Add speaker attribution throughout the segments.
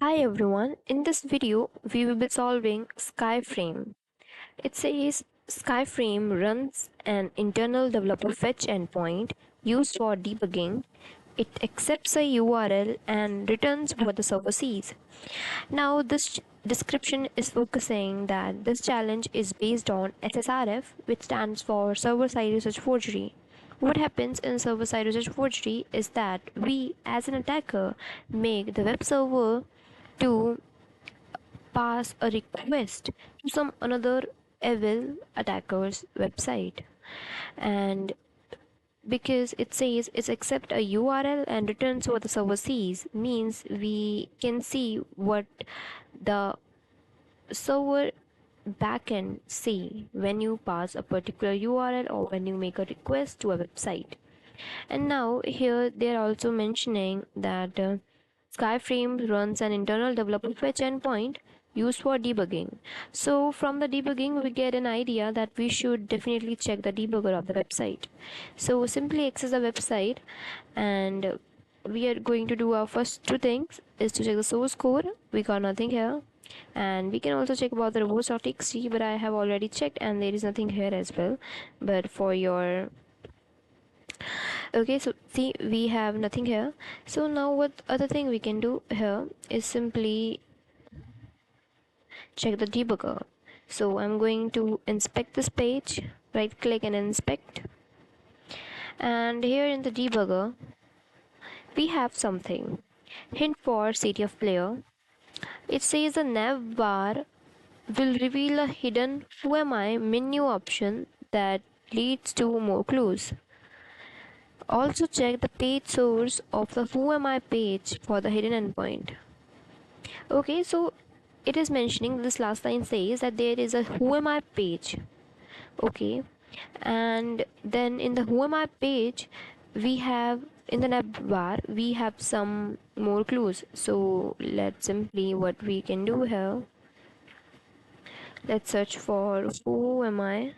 Speaker 1: Hi everyone, in this video we will be solving Skyframe. It says Skyframe runs an internal developer fetch endpoint used for debugging. It accepts a URL and returns what the server sees. Now this description is focusing that this challenge is based on SSRF, which stands for server-side research forgery. What happens in server-side research forgery is that we as an attacker make the web server to pass a request to some another evil attacker's website, and because it says it's accept a URL and returns what the server sees means we can see what the server backend see when you pass a particular URL or when you make a request to a website. And now here they are also mentioning that Skyframe runs an internal developer fetch endpoint used for debugging. So from the debugging we get an idea that we should definitely check the debugger of the website. So simply access the website, and we are going to do our first two things is to check the source code. We got nothing here, and we can also check about the robots.txt, but I have already checked and there is nothing here as well. But for your okay, so see we have nothing here. So now what other thing we can do here is simply check the debugger. So I'm going to inspect this page, right click and inspect, and here in the debugger we have something hint for CTF player. It says the nav bar will reveal a hidden who am I menu option that leads to more clues. Also check the page source of the who am I page for the hidden endpoint. Okay, so it is mentioning this last line says that there is a who am I page. Okay, and then in the who am I page we have in the nav bar we have some more clues. So let's simply what we can do here, let's search for who am I,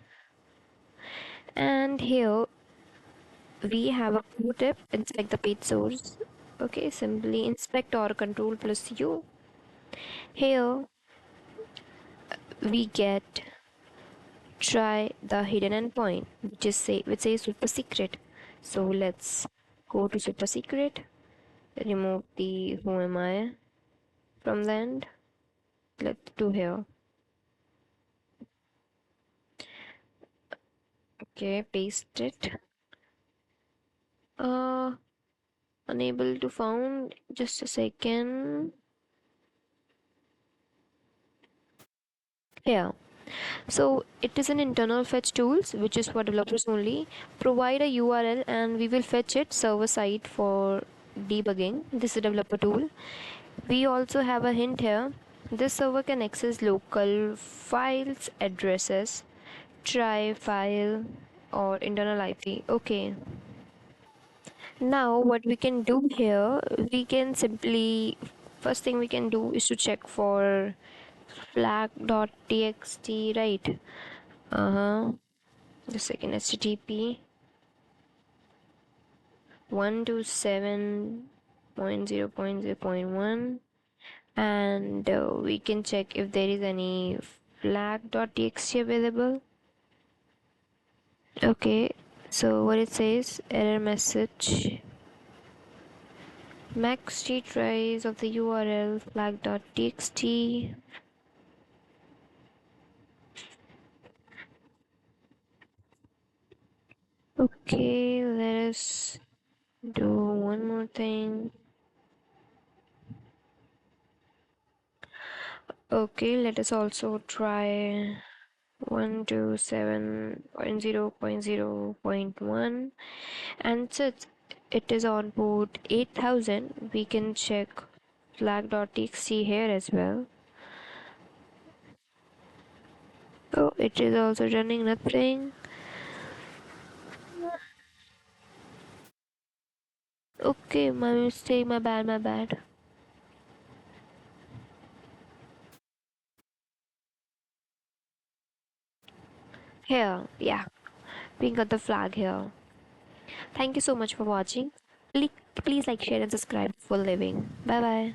Speaker 1: and here we have a pro tip, inspect the page source. Okay, simply inspect or control plus U. Here we get try the hidden endpoint which says super secret. So let's go to super secret, remove the who am I from the end. Let's do here. Okay, paste it. Unable to found, just a second. Here, so it is an internal fetch tools which is for developers only. Provide a URL and we will fetch it server side for debugging. This is a developer tool. We also have a hint here. This server can access local files addresses, try file or internal IP. Okay, now what we can do here, we can simply first thing we can do is to check for flag.txt, right? The second HTTP 127.0.0.1, and we can check if there is any flag.txt available. Okay, so what it says, error message, max tries of the URL flag.txt. Okay, let us do one more thing. Okay, let us also try 127.0.0.1, and since it is on port 8000 we can check flag.txt here as well. Oh, it is also running nothing. Okay, my mistake, my bad. Here, yeah, we got the flag here. Thank you so much for watching. Please like, share and subscribe for living. Bye bye.